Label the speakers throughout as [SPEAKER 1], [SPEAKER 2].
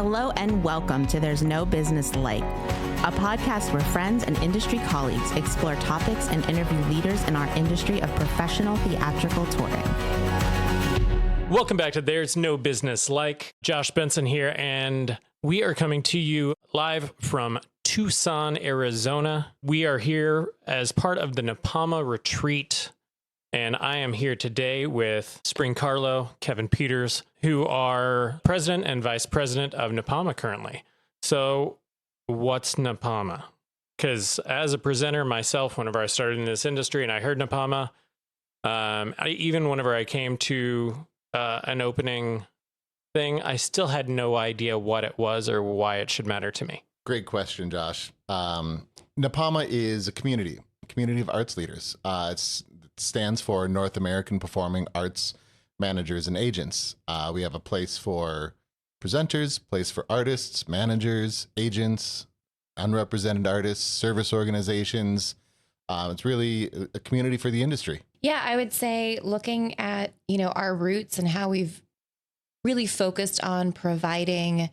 [SPEAKER 1] Hello and welcome to There's No Business Like, a podcast where friends and industry colleagues explore topics and interview leaders in our industry of professional theatrical touring.
[SPEAKER 2] Welcome back to There's No Business Like. Josh Benson here, and we are coming to you live from Tucson, Arizona. We are here as part of the NAPAMA retreat, and I am here today with Spring Carlo, Kevin Peters, who are president and vice president of NAPAMA currently. So what's NAPAMA? Because as a presenter myself, whenever I started in this industry and I heard NAPAMA, even whenever I came to an opening thing, I still had no idea what it was or why it should matter to me.
[SPEAKER 3] Great question, Josh. NAPAMA is a community of arts leaders. It stands for North American Performing Arts Managers and Agents. We have a place for presenters, place for artists, managers, agents, unrepresented artists, service organizations. It's really a community for the industry.
[SPEAKER 4] Yeah, I would say looking at, our roots and how we've really focused on providing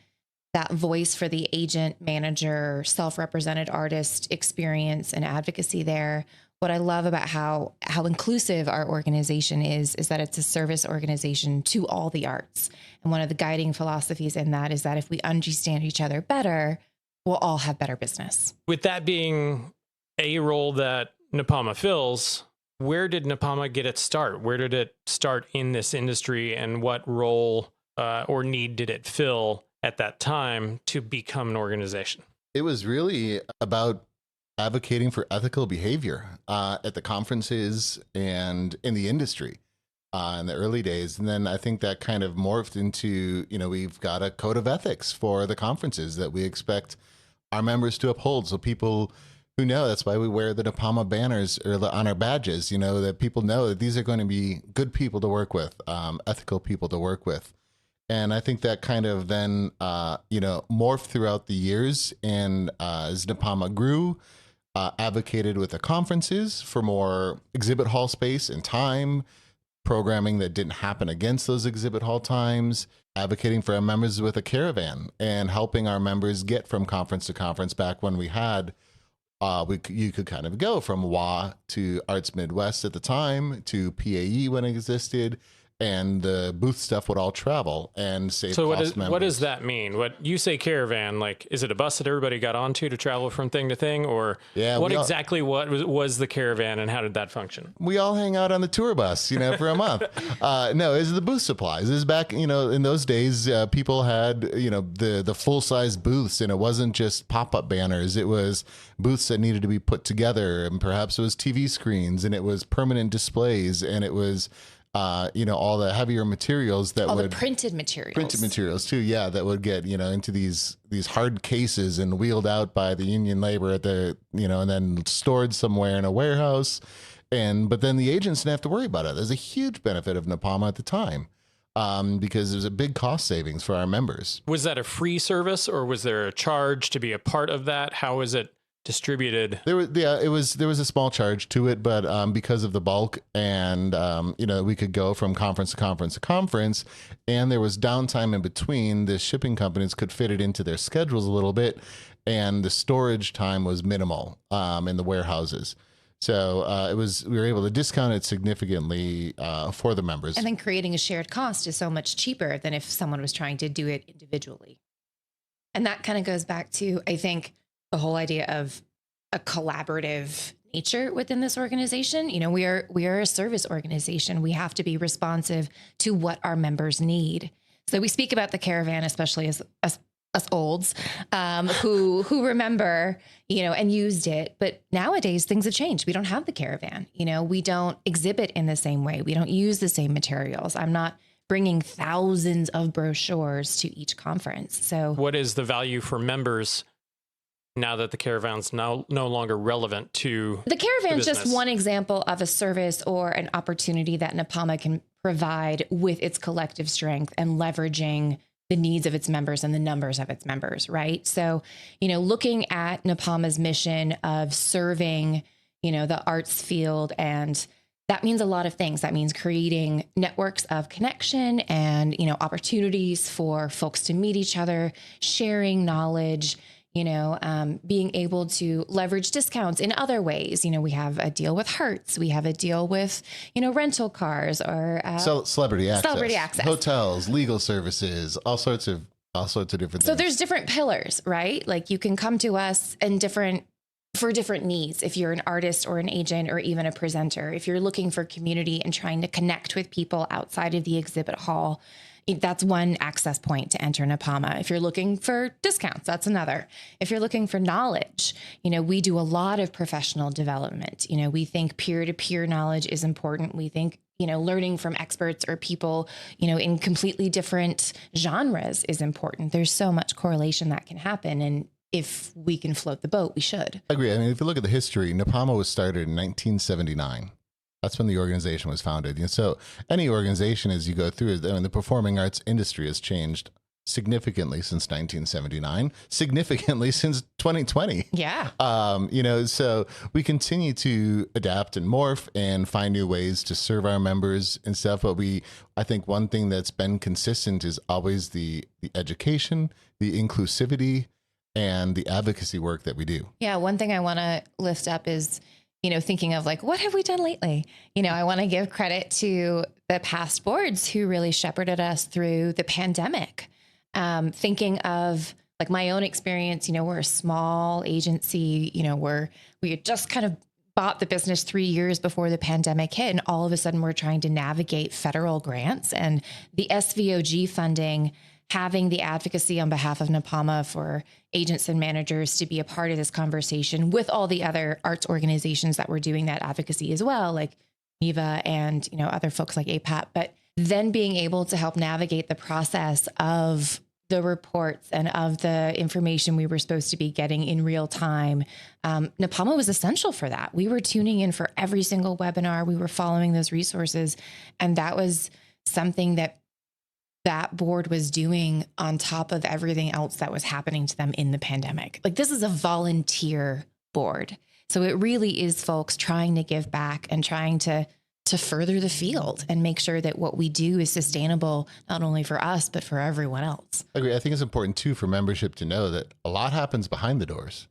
[SPEAKER 4] that voice for the agent, manager, self-represented artist experience and advocacy there. What I love about how inclusive our organization is that it's a service organization to all the arts. And one of the guiding philosophies in that is that if we understand each other better, we'll all have better business.
[SPEAKER 2] With that being a role that NAPAMA fills, where did NAPAMA get its start? Where did it start in this industry, and what role or need did it fill at that time to become an organization?
[SPEAKER 3] It was really about advocating for ethical behavior at the conferences and in the industry in the early days. And then I think that kind of morphed into, we've got a code of ethics for the conferences that we expect our members to uphold. So people who know, that's why we wear the NAPAMA banners or on our badges, that people know that these are going to be good people to work with, ethical people to work with. And I think that kind of then, morphed throughout the years. And as NAPAMA grew, advocated with the conferences for more exhibit hall space and time, programming that didn't happen against those exhibit hall times, advocating for our members with a caravan and helping our members get from conference to conference. Back when we had, you could kind of go from WA to Arts Midwest at the time to PAE when it existed, and the booth stuff would all travel and save cost members.
[SPEAKER 2] What does that mean? What you say caravan, like, is it a bus that everybody got onto to travel from thing to thing, or what was the caravan and how did that function?
[SPEAKER 3] We all hang out on the tour bus, for a month. No, it's the booth supplies. This is back, in those days, people had, the full-size booths, and it wasn't just pop-up banners. It was booths that needed to be put together, and perhaps it was TV screens, and it was permanent displays, and it was all the heavier materials that
[SPEAKER 4] the printed materials
[SPEAKER 3] too. Yeah. That would get, into these hard cases and wheeled out by the union labor at the, and then stored somewhere in a warehouse. But then the agents didn't have to worry about it. There's a huge benefit of NAPAMA at the time because there's a big cost savings for our members.
[SPEAKER 2] Was that a free service, or was there a charge to be a part of that? How was it distributed?
[SPEAKER 3] There was a small charge to it, but because of the bulk and we could go from conference to conference to conference, and there was downtime in between, the shipping companies could fit it into their schedules a little bit, and the storage time was minimal in the warehouses. So we were able to discount it significantly for the members.
[SPEAKER 4] And then creating a shared cost is so much cheaper than if someone was trying to do it individually. And that kind of goes back to, I think, the whole idea of a collaborative nature within this organization. We are a service organization. We have to be responsive to what our members need. So we speak about the caravan, especially as us olds who remember, and used it. But nowadays things have changed. We don't have the caravan. We don't exhibit in the same way. We don't use the same materials. I'm not bringing thousands of brochures to each conference. So
[SPEAKER 2] what is the value for members now that the caravan's no longer relevant to
[SPEAKER 4] the caravan? Is just one example of a service or an opportunity that NAPAMA can provide with its collective strength and leveraging the needs of its members and the numbers of its members, right? So, looking at NAPAMA's mission of serving, the arts field and that means a lot of things. That means creating networks of connection and, opportunities for folks to meet each other, sharing knowledge, being able to leverage discounts in other ways. We have a deal with Hertz. We have a deal with, rental cars or
[SPEAKER 3] celebrity access, hotels, legal services, all sorts of different things.
[SPEAKER 4] So there's different pillars, right? Like you can come to us and for different needs. If you're an artist or an agent or even a presenter, if you're looking for community and trying to connect with people outside of the exhibit hall, that's one access point to enter NAPAMA. If you're looking for discounts, that's another. If you're looking for knowledge, we do a lot of professional development. We think peer-to-peer knowledge is important. We think, learning from experts or people, in completely different genres is important. There's so much correlation that can happen. And if we can float the boat, we should.
[SPEAKER 3] I agree. I mean, if you look at the history, NAPAMA was started in 1979. That's when the organization was founded. And so any organization, as you go through, the performing arts industry has changed significantly since 1979, significantly since 2020.
[SPEAKER 4] Yeah.
[SPEAKER 3] So we continue to adapt and morph and find new ways to serve our members and stuff. But I think one thing that's been consistent is always the education, the inclusivity, and the advocacy work that we do.
[SPEAKER 4] Yeah. One thing I want to lift up is, thinking of like, what have we done lately? I want to give credit to the past boards who really shepherded us through the pandemic. Thinking of like my own experience, we're a small agency, we had just kind of bought the business 3 years before the pandemic hit. And all of a sudden we're trying to navigate federal grants and the SVOG funding, having the advocacy on behalf of NAPAMA for agents and managers to be a part of this conversation with all the other arts organizations that were doing that advocacy as well, like NEVA and, other folks like APAT, but then being able to help navigate the process of the reports and of the information we were supposed to be getting in real time. NAPAMA was essential for that. We were tuning in for every single webinar. We were following those resources. And that was something that board was doing on top of everything else that was happening to them in the pandemic. Like this is a volunteer board. So it really is folks trying to give back and trying to further the field and make sure that what we do is sustainable, not only for us, but for everyone else.
[SPEAKER 3] I agree. I think it's important too for membership to know that a lot happens behind the doors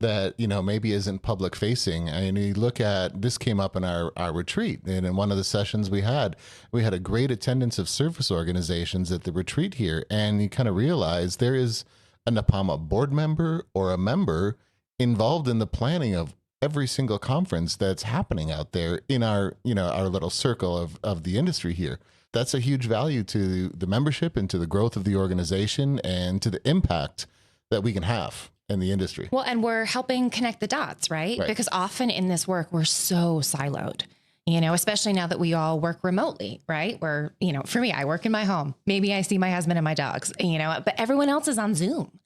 [SPEAKER 3] that, maybe isn't public facing. I mean, you look at, this came up in our retreat, and in one of the sessions we had a great attendance of service organizations at the retreat here. And you kind of realize there is a NAPAMA board member or a member involved in the planning of every single conference that's happening out there in our little circle of the industry here. That's a huge value to the membership and to the growth of the organization and to the impact that we can have in the industry.
[SPEAKER 4] Well, and we're helping connect the dots, right? Because often in this work, we're so siloed, especially now that we all work remotely, right? Where, for me, I work in my home. Maybe I see my husband and my dogs, but everyone else is on Zoom.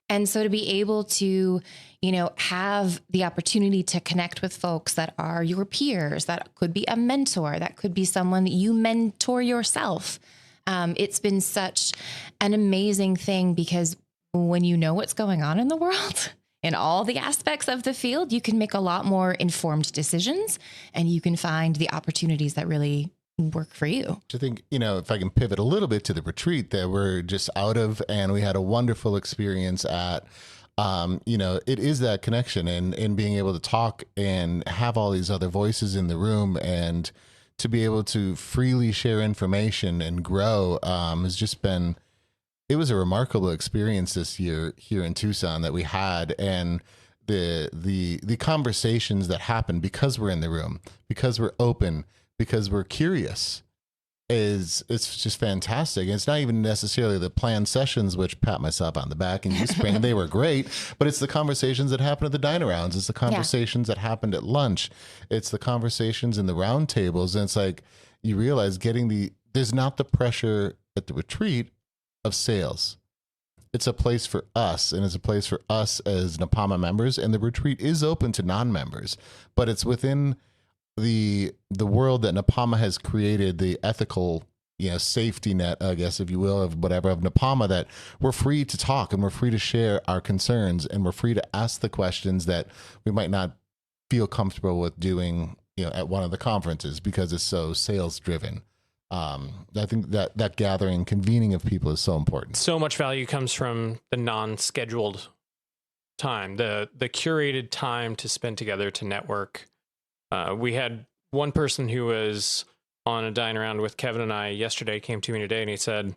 [SPEAKER 4] And so to be able to, have the opportunity to connect with folks that are your peers, that could be a mentor, that could be someone that you mentor yourself. It's been such an amazing thing because when you know what's going on in the world, in all the aspects of the field, you can make a lot more informed decisions and you can find the opportunities that really work for you.
[SPEAKER 3] I think, if I can pivot a little bit to the retreat that we're just out of, and we had a wonderful experience at, it is that connection and being able to talk and have all these other voices in the room and to be able to freely share information and grow has just been, it was a remarkable experience this year here in Tucson that we had. And the conversations that happen because we're in the room, because we're open, because we're curious, it's just fantastic. And it's not even necessarily the planned sessions, which pat myself on the back and you spring, they were great, but it's the conversations that happen at the dine arounds. It's the conversations that happened at lunch. It's the conversations in the round tables. And it's like, you realize there's not the pressure at the retreat of sales. It's a place for us, and it's a place for us as NAPAMA members. And the retreat is open to non-members, but it's within the world that NAPAMA has created, the ethical, safety net, I guess, if you will, of NAPAMA, that we're free to talk and we're free to share our concerns and we're free to ask the questions that we might not feel comfortable with doing at one of the conferences because it's so sales driven. I think that gathering, convening of people is so important.
[SPEAKER 2] So much value comes from the non-scheduled time, the curated time to spend together to network. We had one person who was on a dine around with Kevin and I yesterday, came to me today, and he said,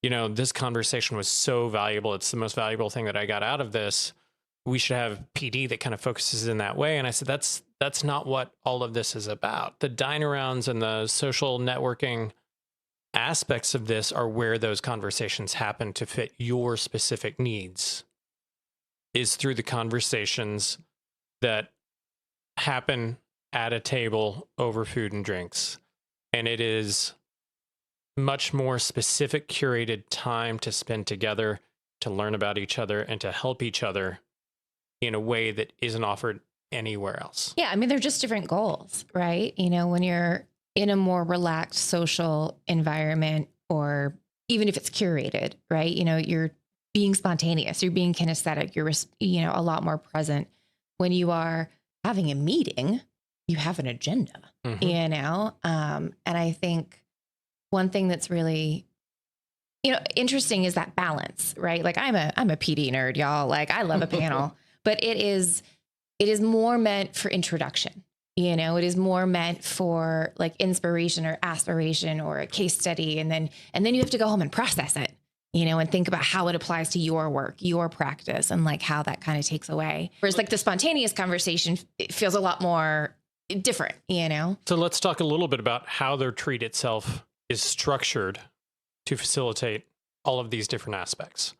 [SPEAKER 2] this conversation was so valuable. It's the most valuable thing that I got out of this. We should have PD that kind of focuses in that way. And I said, that's not what all of this is about. The dine arounds and the social networking aspects of this are where those conversations happen to fit your specific needs, is through the conversations that happen at a table over food and drinks. And it is much more specific, curated time to spend together, to learn about each other and to help each other in a way that isn't offered anywhere else.
[SPEAKER 4] Yeah. I mean, they're just different goals, right? When you're in a more relaxed social environment, or even if it's curated, right? You're being spontaneous, you're being kinesthetic, you're, a lot more present. When you are having a meeting, you have an agenda, and I think one thing that's really, interesting is that balance, right? Like I'm a PD nerd, y'all. Like I love a panel, but it is more meant for introduction. It is more meant for like inspiration or aspiration or a case study. And then you have to go home and process it, and think about how it applies to your work, your practice, and like how that kind of takes away. Whereas like the spontaneous conversation, it feels a lot more different,
[SPEAKER 2] So let's talk a little bit about how the retreat itself is structured to facilitate all of these different aspects.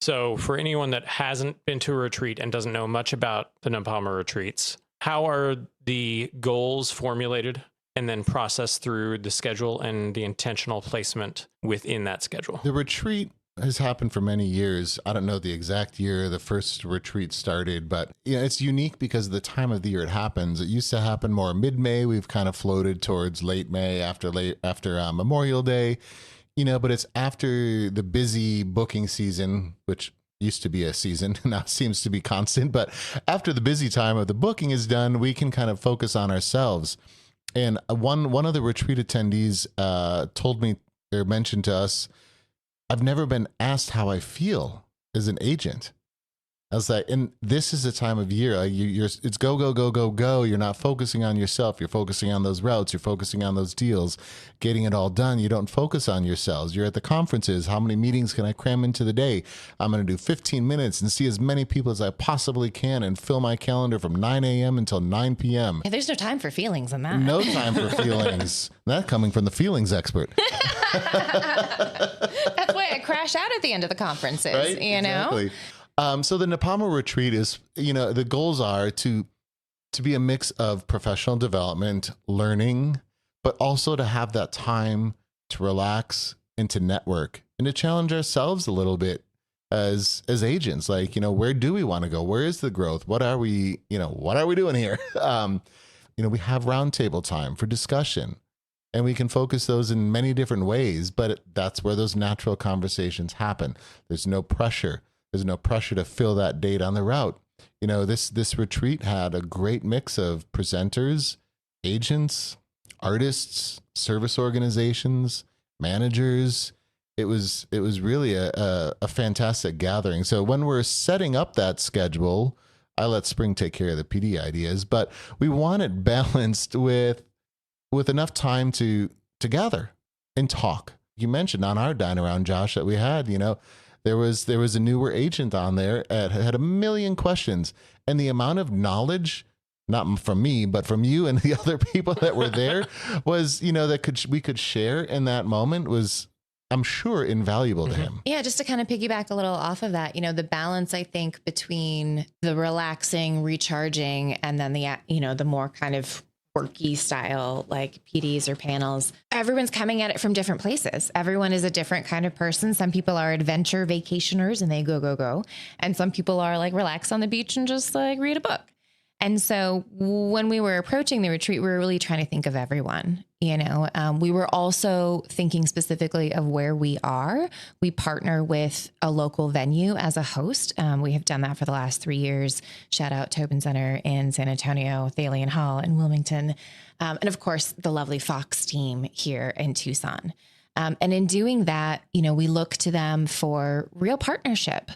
[SPEAKER 2] So for anyone that hasn't been to a retreat and doesn't know much about the NAPAMA retreats, how are the goals formulated and then processed through the schedule and the intentional placement within that schedule?
[SPEAKER 3] The retreat has happened for many years. I don't know the exact year the first retreat started, but it's unique because of the time of the year it happens. It used to happen more mid-May. We've kind of floated towards late May after Memorial Day, but it's after the busy booking season, which used to be a season, now seems to be constant. But after the busy time of the booking is done, we can kind of focus on ourselves. And one of the retreat attendees told me or mentioned to us, I've never been asked how I feel as an agent. I was like, and this is the time of year, like it's go, go, go, go, go. You're not focusing on yourself. You're focusing on those routes. You're focusing on those deals, getting it all done. You don't focus on yourselves. You're at the conferences. How many meetings can I cram into the day? I'm going to do 15 minutes and see as many people as I possibly can and fill my calendar from 9 a.m. until 9 p.m.
[SPEAKER 4] Yeah, there's no time for feelings in that.
[SPEAKER 3] No time for feelings. That coming from the feelings expert.
[SPEAKER 4] That's why I crash out at the end of the conferences,
[SPEAKER 3] right? Exactly. So the NAPAMA retreat is, the goals are to be a mix of professional development, learning, but also to have that time to relax and to network and to challenge ourselves a little bit as agents. Like, where do we want to go? Where is the growth? What are we doing here? We have roundtable time for discussion, and we can focus those in many different ways, but that's where those natural conversations happen. There's no pressure. There's no pressure to fill that date on the route. This retreat had a great mix of presenters, agents, artists, service organizations, managers. It was really a fantastic gathering. So when we're setting up that schedule, I let Spring take care of the PD ideas, but we want it balanced with enough time to gather and talk. You mentioned on our dine around, Josh, that we had, there was a newer agent on there that had a million questions, and the amount of knowledge, not from me, but from you and the other people that were there, was, that we could share in that moment was, I'm sure, invaluable to him.
[SPEAKER 4] Yeah, just to kind of piggyback a little off of that, the balance, I think, between the relaxing, recharging, and then the more kind of worky style, like PDs or panels. Everyone's coming at it from different places. Everyone is a different kind of person. Some people are adventure vacationers and they go, go, go. And some people are like relax on the beach and just like read a book. And so when we were approaching the retreat, we were really trying to think of everyone, We were also thinking specifically of where we are. We partner with a local venue as a host. We have done that for the last 3 years. Shout out Tobin Center in San Antonio, Thalian Hall in Wilmington. And of course, the lovely Fox team here in Tucson. And in doing that, we look to them for real partnership,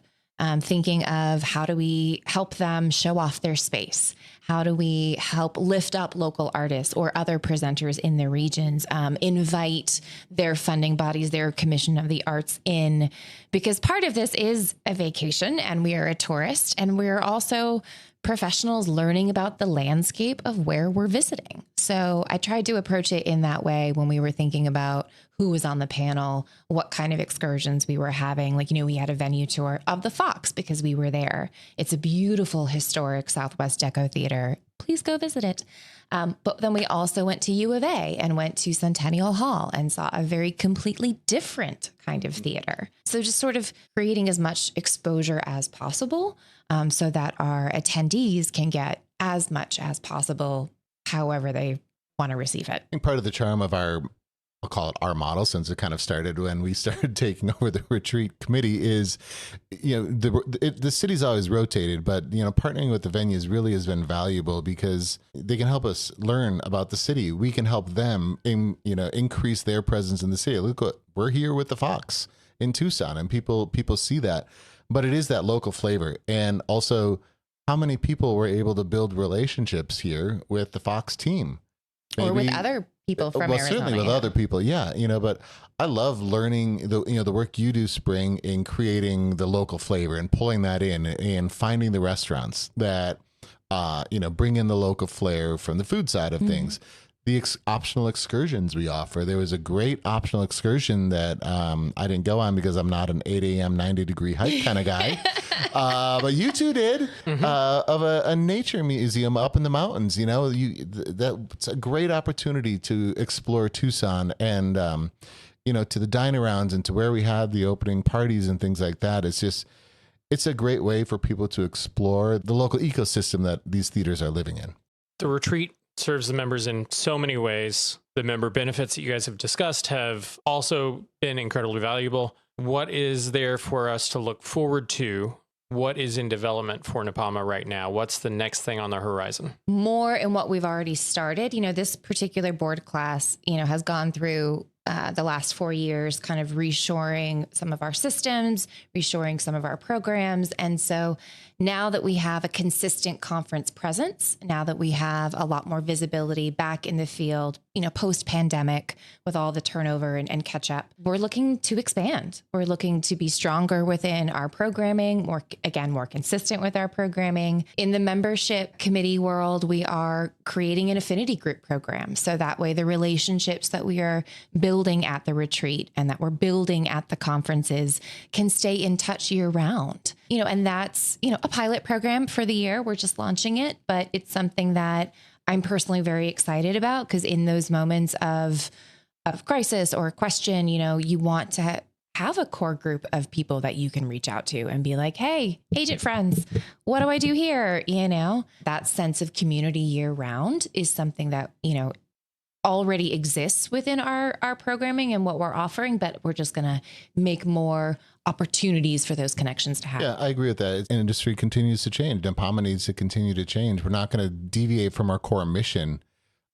[SPEAKER 4] thinking of how do we help them show off their space? How do we help lift up local artists or other presenters in the regions, invite their funding bodies, their Commission of the Arts in, because part of this is a vacation and we are a tourist and we're also professionals learning about the landscape of where we're visiting. So I tried to approach it in that way when we were thinking about who was on the panel, what kind of excursions we were having. We had a venue tour of the Fox because we were there. It's a beautiful, historic Southwest Deco theater. Please go visit it. But then we also went to U of A and went to Centennial Hall and saw a very completely different kind of theater. So just sort of creating as much exposure as possible so that our attendees can get as much as possible, however they want to receive it.
[SPEAKER 3] I think part of the charm of I'll call it our model, since it kind of started when we started taking over the retreat committee, is, the city's always rotated, but, partnering with the venues really has been valuable because they can help us learn about the city. We can help them, increase their presence in the city. Look what we're here with the Fox in Tucson, and people see that, but it is that local flavor. And also how many people were able to build relationships here with the Fox team.
[SPEAKER 4] Or with other people from Arizona.
[SPEAKER 3] Certainly with other people. Yeah. But I love learning the work you do, Spring, in creating the local flavor and pulling that in and finding the restaurants that, bring in the local flair from the food side of things. The optional excursions we offer. There was a great optional excursion that I didn't go on because I'm not an 8 a.m. 90-degree hike kind of guy. But you two did, of a nature museum up in the mountains. That's a great opportunity to explore Tucson and, to the dine-arounds and to where we had the opening parties and things like that. It's a great way for people to explore the local ecosystem that these theaters are living in.
[SPEAKER 2] The retreat serves the members in so many ways. The member benefits that you guys have discussed have also been incredibly valuable. What is there for us to look forward to? What is in development for NAPAMA right now? What's the next thing on the horizon? More
[SPEAKER 4] in what we've already started. This particular board class, has gone through the last 4 years, kind of reshoring some of our systems, reshoring some of our programs. And so now that we have a consistent conference presence, now that we have a lot more visibility back in the field, post-pandemic with all the turnover and catch up, we're looking to expand. We're looking to be stronger within our programming, more consistent with our programming. In the membership committee world, we are creating an affinity group program. So that way the relationships that we are building at the retreat and that we're building at the conferences can stay in touch year round. And that's, a pilot program for the year. We're just launching it, but it's something that I'm personally very excited about because in those moments of crisis or question, you want to have a core group of people that you can reach out to and be like, hey, agent friends, what do I do here? That sense of community year round is something that, already exists within our programming and what we're offering, but we're just going to make more opportunities for those connections to happen.
[SPEAKER 3] Yeah, I agree with that. The industry continues to change. NAPAMA needs to continue to change. We're not going to deviate from our core mission.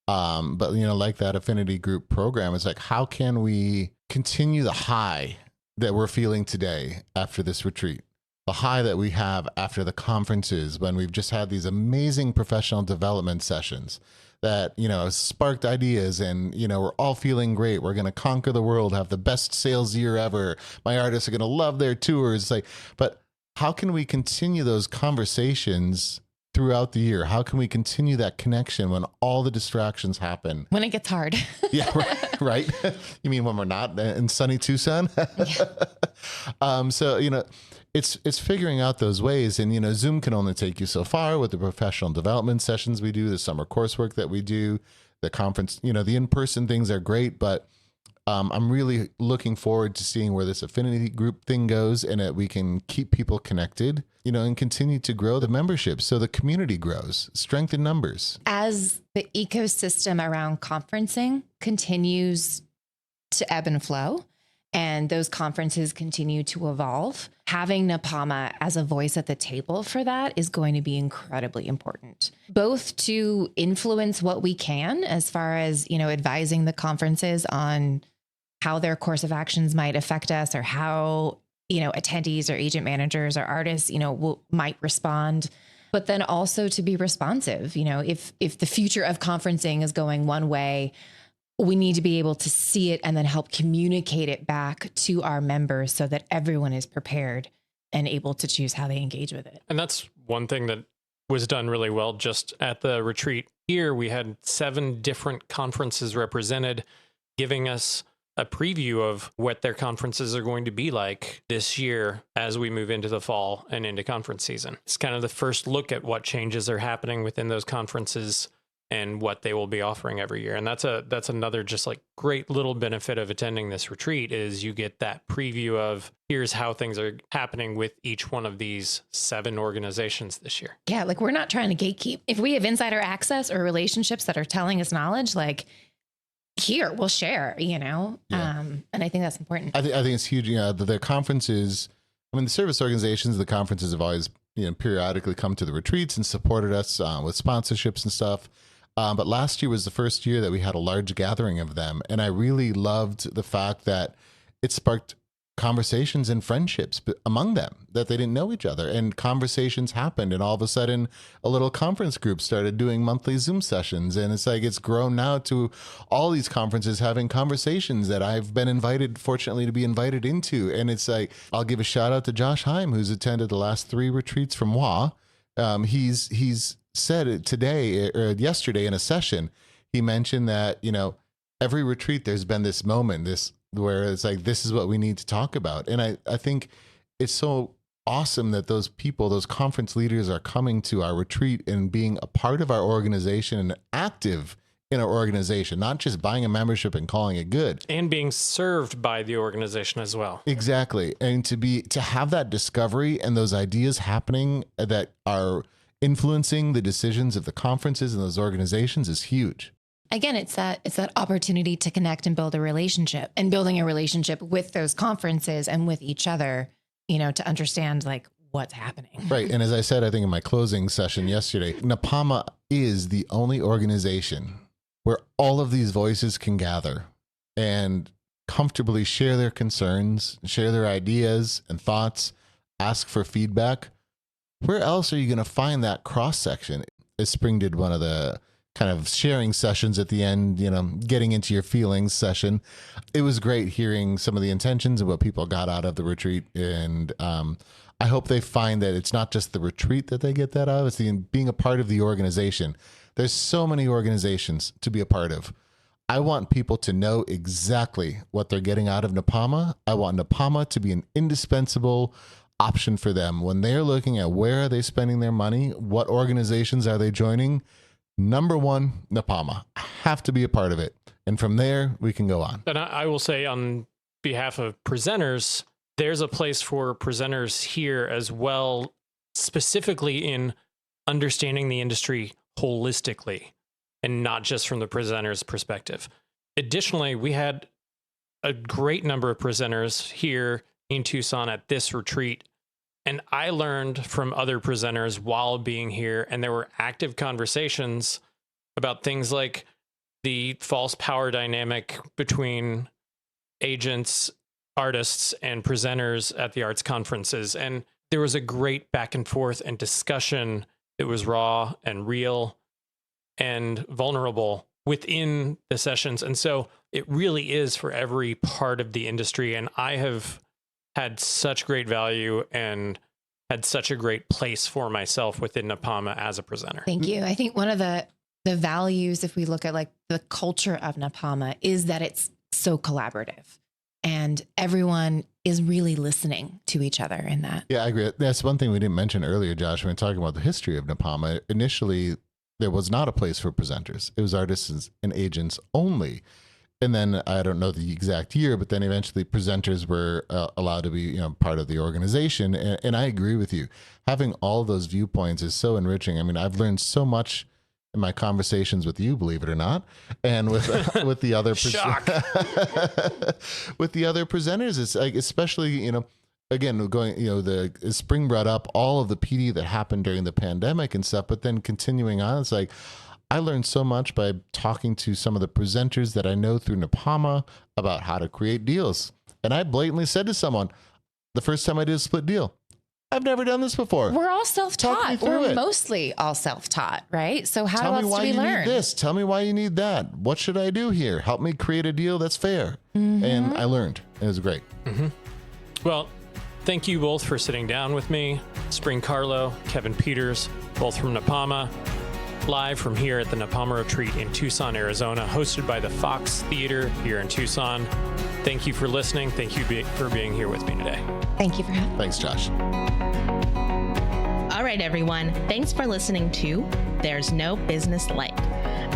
[SPEAKER 3] But, like that affinity group program, it's like, how can we continue the high that we're feeling today after this retreat? The high that we have after the conferences when we've just had these amazing professional development sessions that, sparked ideas and, we're all feeling great. We're going to conquer the world, have the best sales year ever. My artists are going to love their tours. But how can we continue those conversations throughout the year? How can we continue that connection when all the distractions happen?
[SPEAKER 4] When it gets hard.
[SPEAKER 3] Yeah, right. You mean when we're not in sunny Tucson? Yeah. So, it's figuring out those ways. And, Zoom can only take you so far with the professional development sessions we do, the summer coursework that we do, the conference, the in-person things are great, but I'm really looking forward to seeing where this affinity group thing goes, and that we can keep people connected, and continue to grow the membership so the community grows, strength in numbers.
[SPEAKER 4] As the ecosystem around conferencing continues to ebb and flow, and those conferences continue to evolve, having NAPAMA as a voice at the table for that is going to be incredibly important, both to influence what we can as far as, advising the conferences on how their course of actions might affect us, or how, attendees or agent managers or artists, might respond, but then also to be responsive. If the future of conferencing is going one way, we need to be able to see it and then help communicate it back to our members so that everyone is prepared and able to choose how they engage with it.
[SPEAKER 2] And that's one thing that was done really well just at the retreat here. We had 7 different conferences represented, giving us a preview of what their conferences are going to be like this year as we move into the fall and into conference season. It's kind of the first look at what changes are happening within those conferences and what they will be offering every year. And that's another just like great little benefit of attending this retreat is you get that preview of here's how things are happening with each one of these 7 organizations this year.
[SPEAKER 4] Yeah, like we're not trying to gatekeep. If we have insider access or relationships that are telling us knowledge, like here we'll share, Yeah. And I think that's important.
[SPEAKER 3] I think it's huge. The conferences, the service organizations, the conferences have always, periodically come to the retreats and supported us with sponsorships and stuff. But last year was the first year that we had a large gathering of them. And I really loved the fact that it sparked conversations and friendships among them, that they didn't know each other, and conversations happened. And all of a sudden a little conference group started doing monthly Zoom sessions. And it's grown now to all these conferences having conversations that I've been fortunately to be invited into. And I'll give a shout out to Josh Heim, who's attended the last 3 retreats from WA. He's said it today or yesterday in a session. He mentioned that, every retreat there's been this moment, where it's this is what we need to talk about. And I think it's so awesome that those people, those conference leaders are coming to our retreat and being a part of our organization and active in our organization, not just buying a membership and calling it good.
[SPEAKER 2] And being served by the organization as well.
[SPEAKER 3] Exactly. And to have that discovery and those ideas happening that are influencing the decisions of the conferences and those organizations is huge.
[SPEAKER 4] Again, it's that opportunity to connect and build a relationship, and building a relationship with those conferences and with each other, to understand what's happening.
[SPEAKER 3] Right. And as I said, I think in my closing session yesterday, NAPAMA is the only organization where all of these voices can gather and comfortably share their concerns, share their ideas and thoughts, ask for feedback. Where else are you going to find that cross section? As Spring did one of the kind of sharing sessions at the end, getting into your feelings session. It was great hearing some of the intentions and what people got out of the retreat. And I hope they find that it's not just the retreat that they get that out of, it's being a part of the organization. There's so many organizations to be a part of. I want people to know exactly what they're getting out of NAPAMA. I want NAPAMA to be an indispensable option for them when they're looking at where are they spending their money, what organizations are they joining. Number 1, NAPAMA. Have to be a part of it. And from there, we can go on.
[SPEAKER 2] And I will say on behalf of presenters, there's a place for presenters here as well, specifically in understanding the industry holistically and not just from the presenter's perspective. Additionally, we had a great number of presenters here in Tucson at this retreat. And I learned from other presenters while being here, and there were active conversations about things like the false power dynamic between agents, artists, and presenters at the arts conferences. And there was a great back and forth and discussion that was raw and real and vulnerable within the sessions. And so it really is for every part of the industry. And I have had such great value and had such a great place for myself within NAPAMA as a presenter.
[SPEAKER 4] Thank you. I think one of the values, if we look at the culture of NAPAMA, is that it's so collaborative and everyone is really listening to each other in that.
[SPEAKER 3] Yeah, I agree. That's one thing we didn't mention earlier, Josh, when talking about the history of NAPAMA. Initially, there was not a place for presenters. It was artists and agents only. And then I don't know the exact year, but then eventually presenters were allowed to be, part of the organization. And I agree with you. Having all those viewpoints is so enriching. I mean, I've learned so much in my conversations with you, believe it or not, and with the other with the other presenters. It's like, especially, again, going, the Spring brought up all of the PD that happened during the pandemic and stuff, but then continuing on, it's like, I learned so much by talking to some of the presenters that I know through NAPAMA about how to create deals. And I blatantly said to someone, the first time I did a split deal, I've never done this before.
[SPEAKER 4] We're all self-taught. We're
[SPEAKER 3] it.
[SPEAKER 4] mostly all self-taught, right? So how
[SPEAKER 3] Tell
[SPEAKER 4] else
[SPEAKER 3] me why
[SPEAKER 4] do we
[SPEAKER 3] you
[SPEAKER 4] learn?
[SPEAKER 3] need this. Tell me why you need that. What should I do here? Help me create a deal that's fair. And I learned. It was great.
[SPEAKER 2] Well, thank you both for sitting down with me. Spring Carlo, Kevin Peters, both from NAPAMA. Live from here at the NAPAMA Retreat in Tucson, Arizona, hosted by the Fox Theater here in Tucson. Thank you for listening. Thank you for being here with me today.
[SPEAKER 4] Thank you for having me.
[SPEAKER 3] Thanks, Josh.
[SPEAKER 1] All right, everyone. Thanks for listening to There's No Business Like.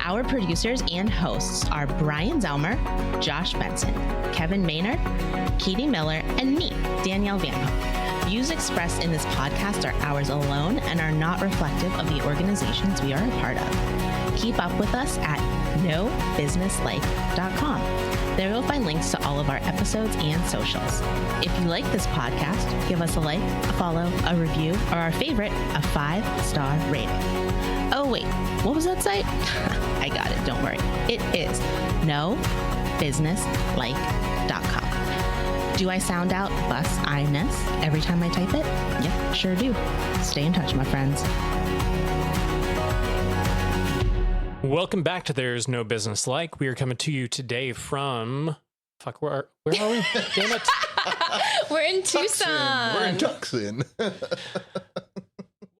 [SPEAKER 1] Our producers and hosts are Brian Zelmer, Josh Benson, Kevin Maynard, Katie Miller, and me, Danielle Van Hook. Views expressed in this podcast are ours alone and are not reflective of the organizations we are a part of. Keep up with us at nobusinesslike.com. There you'll find links to all of our episodes and socials. If you like this podcast, give us a like, a follow, a review, or our favorite, a 5-star rating. Oh, wait, what was that site? I got it, don't worry. It is nobusinesslike.com. Do I sound out bus-I-ness every time I type it? Yep, sure do. Stay in touch, my friends.
[SPEAKER 2] Welcome back to There's No Business Like. We are coming to you today from... where are we? Damn it.
[SPEAKER 4] We're in Tucson.
[SPEAKER 3] We're in Tucson.